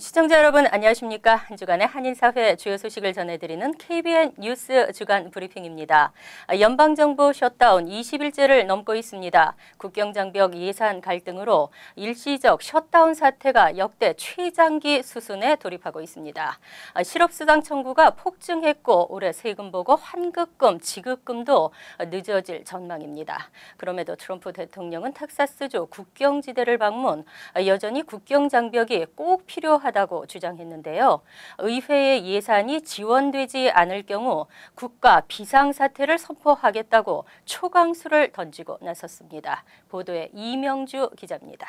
시청자 여러분 안녕하십니까? 한 주간의 한인사회 주요 소식을 전해드리는 KBN 뉴스 주간 브리핑입니다. 연방정부 셧다운 20일째를 넘고 있습니다. 국경장벽 예산 갈등으로 일시적 셧다운 사태가 역대 최장기 수순에 돌입하고 있습니다. 실업수당 청구가 폭증했고 올해 세금 보고 환급금, 지급금도 늦어질 전망입니다. 그럼에도 트럼프 대통령은 텍사스주 국경지대를 방문, 여전히 국경장벽이 꼭 필요하다고 주장했는데요. 의회의 예산이 지원되지 않을 경우 국가 비상사태를 선포하겠다고 초강수를 던지고 나섰습니다. 보도에 이명주 기자입니다.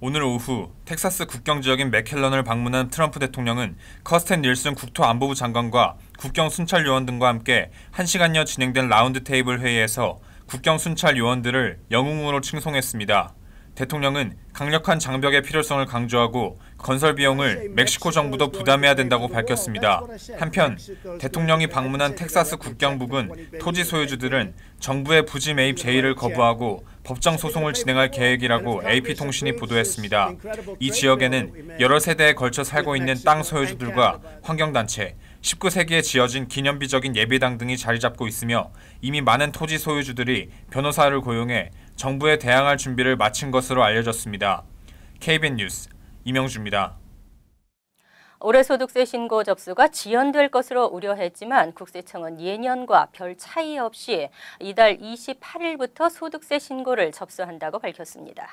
오늘 오후 텍사스 국경 지역인 맥켈런을 방문한 트럼프 대통령은 커스텐 닐슨 국토안보부 장관과 국경 순찰 요원 등과 함께 1시간여 진행된 라운드 테이블 회의에서 국경 순찰 요원들을 영웅으로 칭송했습니다. 대통령은 강력한 장벽의 필요성을 강조하고 건설 비용을 멕시코 정부도 부담해야 된다고 밝혔습니다. 한편 대통령이 방문한 텍사스 국경 부근 토지 소유주들은 정부의 부지 매입 제의를 거부하고 법정 소송을 진행할 계획이라고 AP통신이 보도했습니다. 이 지역에는 여러 세대에 걸쳐 살고 있는 땅 소유주들과 환경단체, 19세기에 지어진 기념비적인 예배당 등이 자리 잡고 있으며 이미 많은 토지 소유주들이 변호사를 고용해 정부에 대항할 준비를 마친 것으로 알려졌습니다. KBN 뉴스 이명주입니다. 올해 소득세 신고 접수가 지연될 것으로 우려했지만 국세청은 예년과 별 차이 없이 이달 28일부터 소득세 신고를 접수한다고 밝혔습니다.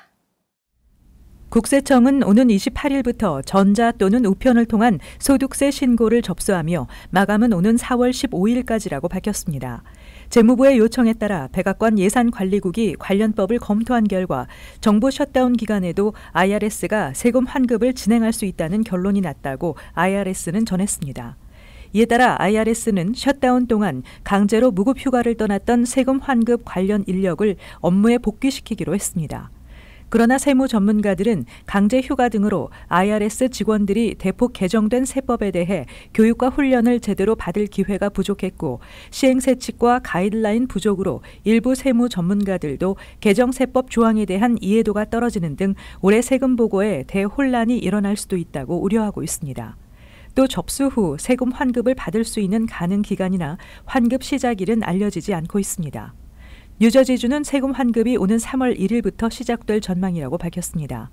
국세청은 오는 28일부터 전자 또는 우편을 통한 소득세 신고를 접수하며 마감은 오는 4월 15일까지라고 밝혔습니다. 재무부의 요청에 따라 백악관 예산관리국이 관련법을 검토한 결과 정부 셧다운 기간에도 IRS가 세금 환급을 진행할 수 있다는 결론이 났다고 IRS는 전했습니다. 이에 따라 IRS는 셧다운 동안 강제로 무급휴가를 떠났던 세금 환급 관련 인력을 업무에 복귀시키기로 했습니다. 그러나 세무 전문가들은 강제 휴가 등으로 IRS 직원들이 대폭 개정된 세법에 대해 교육과 훈련을 제대로 받을 기회가 부족했고 시행세칙과 가이드라인 부족으로 일부 세무 전문가들도 개정 세법 조항에 대한 이해도가 떨어지는 등 올해 세금 보고에 대혼란이 일어날 수도 있다고 우려하고 있습니다. 또 접수 후 세금 환급을 받을 수 있는 가능 기간이나 환급 시작일은 알려지지 않고 있습니다. 뉴저지주는 세금 환급이 오는 3월 1일부터 시작될 전망이라고 밝혔습니다.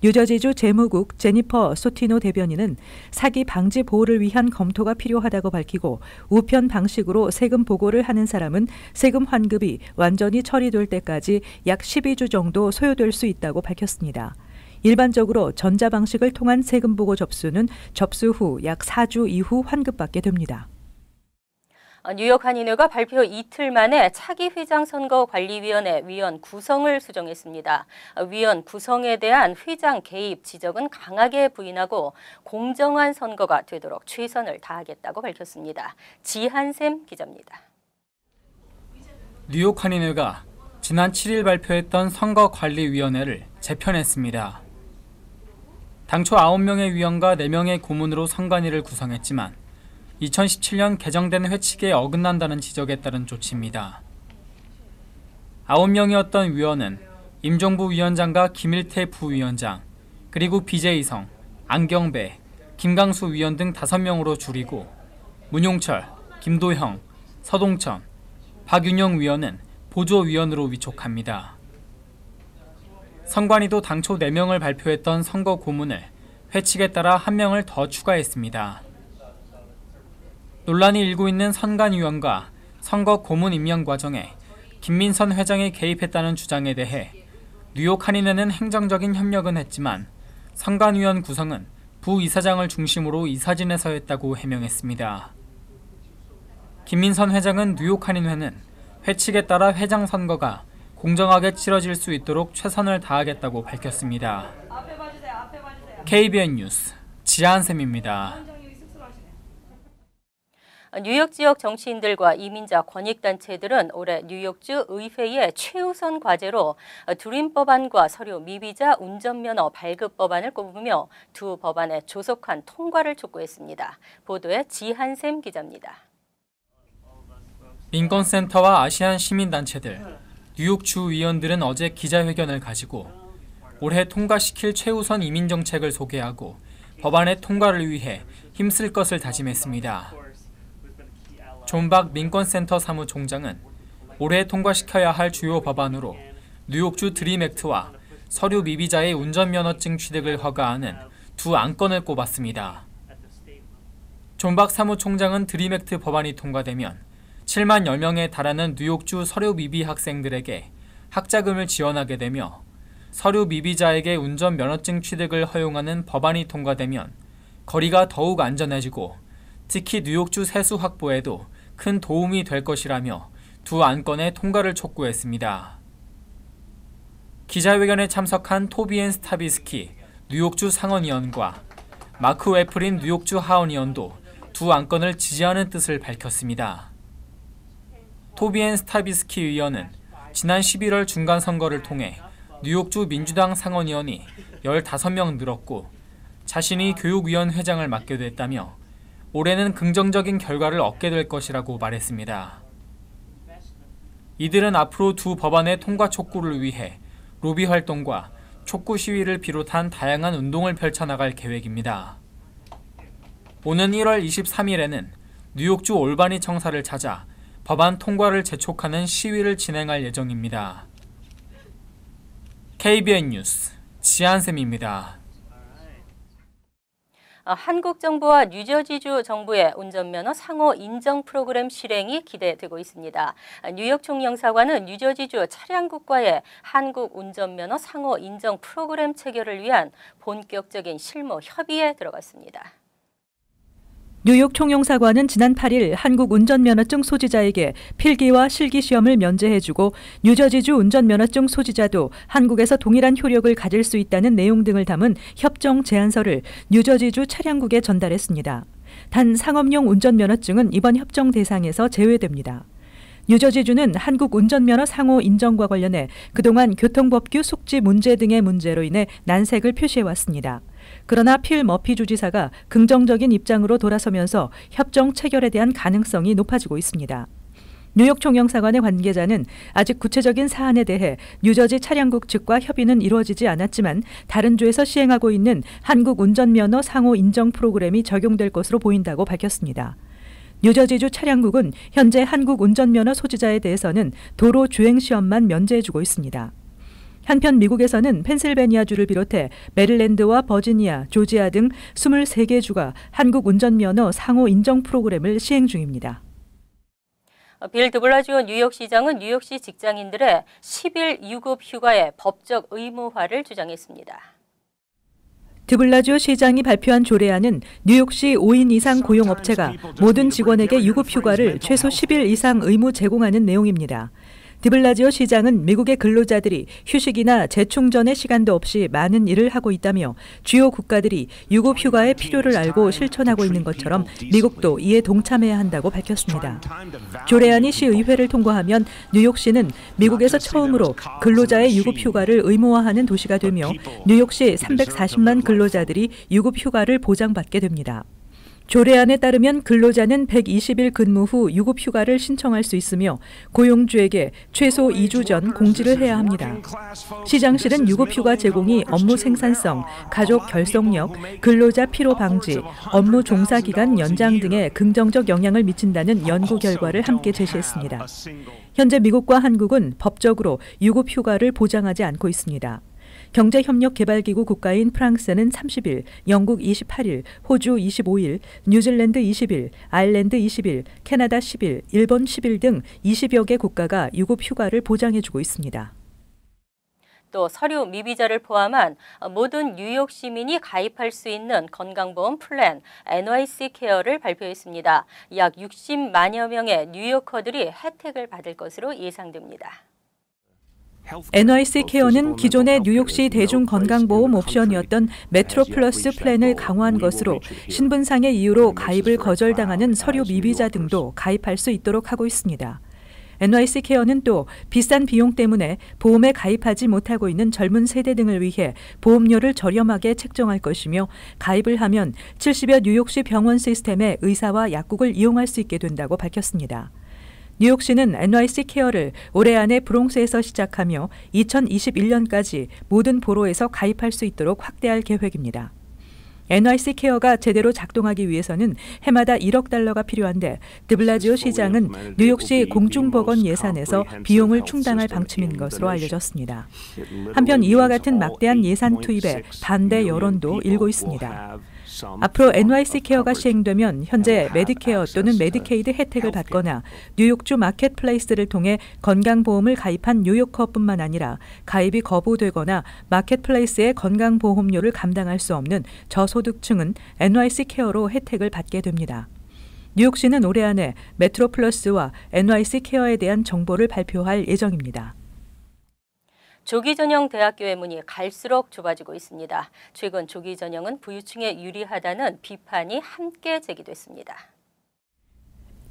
뉴저지주 재무국 제니퍼 소티노 대변인은 사기 방지 보호를 위한 검토가 필요하다고 밝히고 우편 방식으로 세금 보고를 하는 사람은 세금 환급이 완전히 처리될 때까지 약 12주 정도 소요될 수 있다고 밝혔습니다. 일반적으로 전자 방식을 통한 세금 보고 접수는 접수 후 약 4주 이후 환급받게 됩니다. 뉴욕 한인회가 발표 이틀 만에 차기 회장 선거관리위원회 위원 구성을 수정했습니다. 위원 구성에 대한 회장 개입 지적은 강하게 부인하고 공정한 선거가 되도록 최선을 다하겠다고 밝혔습니다. 지한샘 기자입니다. 뉴욕 한인회가 지난 7일 발표했던 선거관리위원회를 재편했습니다. 당초 9명의 위원과 4명의 고문으로 선관위를 구성했지만 2017년 개정된 회칙에 어긋난다는 지적에 따른 조치입니다. 9명이었던 위원은 임종부 위원장과 김일태 부위원장, 그리고 BJ성, 안경배, 김강수 위원 등 5명으로 줄이고 문용철, 김도형, 서동천, 박윤영 위원은 보조위원으로 위촉합니다. 선관위도 당초 4명을 발표했던 선거 고문을 회칙에 따라 1명을 더 추가했습니다. 논란이 일고 있는 선관위원과 선거 고문 임명 과정에 김민선 회장이 개입했다는 주장에 대해 뉴욕 한인회는 행정적인 협력은 했지만 선관위원 구성은 부이사장을 중심으로 이사진에서 했다고 해명했습니다. 김민선 회장은 뉴욕 한인회는 회칙에 따라 회장 선거가 공정하게 치러질 수 있도록 최선을 다하겠다고 밝혔습니다. KBN 뉴스 지한샘입니다. 뉴욕 지역 정치인들과 이민자 권익단체들은 올해 뉴욕주 의회의 최우선 과제로 드림 법안과 서류 미비자 운전면허 발급 법안을 꼽으며 두 법안의 조속한 통과를 촉구했습니다. 보도에 지한샘 기자입니다. 민권센터와 아시안 시민단체들, 뉴욕 주 의원들은 어제 기자회견을 가지고 올해 통과시킬 최우선 이민 정책을 소개하고 법안의 통과를 위해 힘쓸 것을 다짐했습니다. 존 박 민권센터 사무총장은 올해 통과시켜야 할 주요 법안으로 뉴욕주 드림 액트와 서류 미비자의 운전면허증 취득을 허가하는 두 안건을 꼽았습니다. 존 박 사무총장은 드림 액트 법안이 통과되면 7만 10명에 달하는 뉴욕주 서류 미비 학생들에게 학자금을 지원하게 되며 서류 미비자에게 운전면허증 취득을 허용하는 법안이 통과되면 거리가 더욱 안전해지고 특히 뉴욕주 세수 확보에도 큰 도움이 될 것이라며 두 안건의 통과를 촉구했습니다. 기자회견에 참석한 토비엔 스타비스키 뉴욕주 상원의원과 마크 웨프린 뉴욕주 하원의원도 두 안건을 지지하는 뜻을 밝혔습니다. 토비엔 스타비스키 의원은 지난 11월 중간선거를 통해 뉴욕주 민주당 상원의원이 15명 늘었고 자신이 교육위원 회장을 맡게 됐다며 올해는 긍정적인 결과를 얻게 될 것이라고 말했습니다. 이들은 앞으로 두 법안의 통과 촉구를 위해 로비 활동과 촉구 시위를 비롯한 다양한 운동을 펼쳐나갈 계획입니다. 오는 1월 23일에는 뉴욕주 올바니 청사를 찾아 법안 통과를 재촉하는 시위를 진행할 예정입니다. KBN 뉴스 지한샘입니다. 한국 정부와 뉴저지주 정부의 운전면허 상호 인정 프로그램 실행이 기대되고 있습니다. 뉴욕 총영사관은 뉴저지주 차량국과의 한국 운전면허 상호 인정 프로그램 체결을 위한 본격적인 실무 협의에 들어갔습니다. 뉴욕 총영사관은 지난 8일 한국 운전면허증 소지자에게 필기와 실기시험을 면제해주고 뉴저지주 운전면허증 소지자도 한국에서 동일한 효력을 가질 수 있다는 내용 등을 담은 협정 제안서를 뉴저지주 차량국에 전달했습니다. 단 상업용 운전면허증은 이번 협정 대상에서 제외됩니다. 뉴저지주는 한국 운전면허 상호 인정과 관련해 그동안 교통법규 숙지 문제 등의 문제로 인해 난색을 표시해왔습니다. 그러나 필 머피 주지사가 긍정적인 입장으로 돌아서면서 협정 체결에 대한 가능성이 높아지고 있습니다. 뉴욕 총영사관의 관계자는 아직 구체적인 사안에 대해 뉴저지 차량국 측과 협의는 이루어지지 않았지만 다른 주에서 시행하고 있는 한국 운전면허 상호 인정 프로그램이 적용될 것으로 보인다고 밝혔습니다. 뉴저지주 차량국은 현재 한국 운전면허 소지자에 대해서는 도로 주행시험만 면제해주고 있습니다. 한편 미국에서는 펜실베니아주를 비롯해 메릴랜드와 버지니아, 조지아 등 23개 주가 한국 운전면허 상호 인정 프로그램을 시행 중입니다. 빌 드블라지오 뉴욕시장은 뉴욕시 직장인들의 10일 유급 휴가의 법적 의무화를 주장했습니다. 드블라지오 시장이 발표한 조례안은 뉴욕시 5인 이상 고용업체가 모든 직원에게 유급 휴가를 최소 10일 이상 의무 제공하는 내용입니다. 드블라지오 시장은 미국의 근로자들이 휴식이나 재충전의 시간도 없이 많은 일을 하고 있다며 주요 국가들이 유급 휴가의 필요를 알고 실천하고 있는 것처럼 미국도 이에 동참해야 한다고 밝혔습니다. 조례안이 시의회를 통과하면 뉴욕시는 미국에서 처음으로 근로자의 유급 휴가를 의무화하는 도시가 되며 뉴욕시 340만 근로자들이 유급 휴가를 보장받게 됩니다. 조례안에 따르면 근로자는 120일 근무 후 유급 휴가를 신청할 수 있으며 고용주에게 최소 2주 전 공지를 해야 합니다. 시장실은 유급 휴가 제공이 업무 생산성, 가족 결속력, 근로자 피로 방지, 업무 종사 기간 연장 등에 긍정적 영향을 미친다는 연구 결과를 함께 제시했습니다. 현재 미국과 한국은 법적으로 유급 휴가를 보장하지 않고 있습니다. 경제협력개발기구 국가인 프랑스는 30일, 영국 28일, 호주 25일, 뉴질랜드 20일, 아일랜드 20일, 캐나다 10일, 일본 10일 등 20여 개 국가가 유급 휴가를 보장해주고 있습니다. 또 서류 미비자를 포함한 모든 뉴욕 시민이 가입할 수 있는 건강보험 플랜 NYC 케어를 발표했습니다. 약 60만여 명의 뉴요커들이 혜택을 받을 것으로 예상됩니다. NYC 케어는 기존의 뉴욕시 대중건강보험 옵션이었던 메트로 플러스 플랜을 강화한 것으로 신분상의 이유로 가입을 거절당하는 서류 미비자 등도 가입할 수 있도록 하고 있습니다. NYC 케어는 또 비싼 비용 때문에 보험에 가입하지 못하고 있는 젊은 세대 등을 위해 보험료를 저렴하게 책정할 것이며 가입을 하면 70여 뉴욕시 병원 시스템의 의사와 약국을 이용할 수 있게 된다고 밝혔습니다. 뉴욕시는 NYC 케어를 올해 안에 브롱스에서 시작하며 2021년까지 모든 보로에서 가입할 수 있도록 확대할 계획입니다. NYC 케어가 제대로 작동하기 위해서는 해마다 1억 달러가 필요한데 드블라지오 시장은 뉴욕시 공중보건 예산에서 비용을 충당할 방침인 것으로 알려졌습니다. 한편 이와 같은 막대한 예산 투입에 반대 여론도 일고 있습니다. 앞으로 NYC 케어가 시행되면 현재 메디케어 또는 메디케이드 혜택을 받거나 뉴욕주 마켓플레이스를 통해 건강보험을 가입한 뉴요커뿐만 아니라 가입이 거부되거나 마켓플레이스의 건강보험료를 감당할 수 없는 저소득층은 NYC 케어로 혜택을 받게 됩니다. 뉴욕시는 올해 안에 메트로플러스와 NYC 케어에 대한 정보를 발표할 예정입니다. 조기 전형 대학교의 문이 갈수록 좁아지고 있습니다. 최근 조기 전형은 부유층에 유리하다는 비판이 함께 제기됐습니다.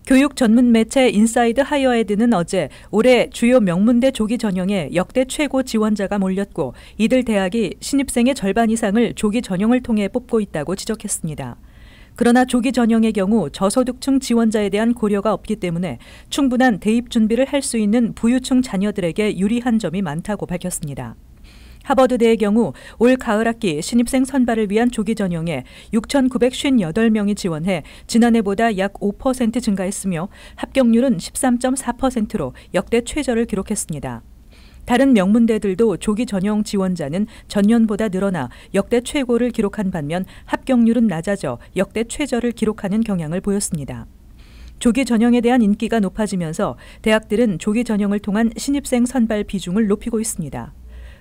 교육 전문 매체 인사이드 하이어에드는 어제 올해 주요 명문대 조기 전형에 역대 최고 지원자가 몰렸고 이들 대학이 신입생의 절반 이상을 조기 전형을 통해 뽑고 있다고 지적했습니다. 그러나 조기 전형의 경우 저소득층 지원자에 대한 고려가 없기 때문에 충분한 대입 준비를 할 수 있는 부유층 자녀들에게 유리한 점이 많다고 밝혔습니다. 하버드대의 경우 올 가을 학기 신입생 선발을 위한 조기 전형에 6,958명이 지원해 지난해보다 약 5% 증가했으며 합격률은 13.4%로 역대 최저를 기록했습니다. 다른 명문대들도 조기 전형 지원자는 전년보다 늘어나 역대 최고를 기록한 반면 합격률은 낮아져 역대 최저를 기록하는 경향을 보였습니다. 조기 전형에 대한 인기가 높아지면서 대학들은 조기 전형을 통한 신입생 선발 비중을 높이고 있습니다.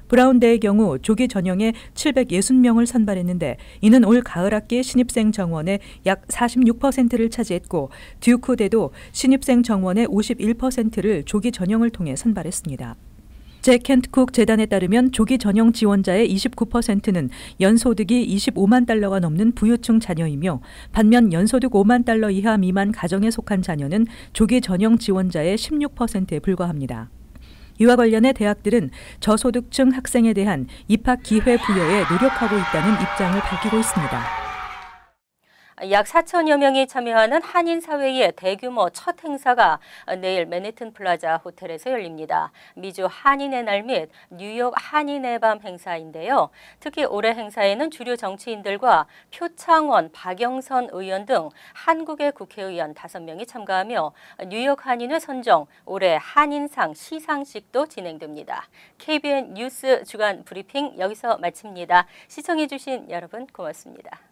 브라운대의 경우 조기 전형에 760명을 선발했는데 이는 올 가을 학기 신입생 정원의 약 46%를 차지했고 듀크대도 신입생 정원의 51%를 조기 전형을 통해 선발했습니다. 잭 켄트쿡 재단에 따르면 조기 전형 지원자의 29%는 연소득이 25만 달러가 넘는 부유층 자녀이며 반면 연소득 5만 달러 이하 미만 가정에 속한 자녀는 조기 전형 지원자의 16%에 불과합니다. 이와 관련해 대학들은 저소득층 학생에 대한 입학 기회 부여에 노력하고 있다는 입장을 밝히고 있습니다. 약 4천여 명이 참여하는 한인사회의 대규모 첫 행사가 내일 맨해튼 플라자 호텔에서 열립니다. 미주 한인의 날 및 뉴욕 한인의 밤 행사인데요. 특히 올해 행사에는 주류 정치인들과 표창원, 박영선 의원 등 한국의 국회의원 5명이 참가하며 뉴욕 한인회 선정 올해 한인상 시상식도 진행됩니다. KBN 뉴스 주간 브리핑 여기서 마칩니다. 시청해 주신 여러분 고맙습니다.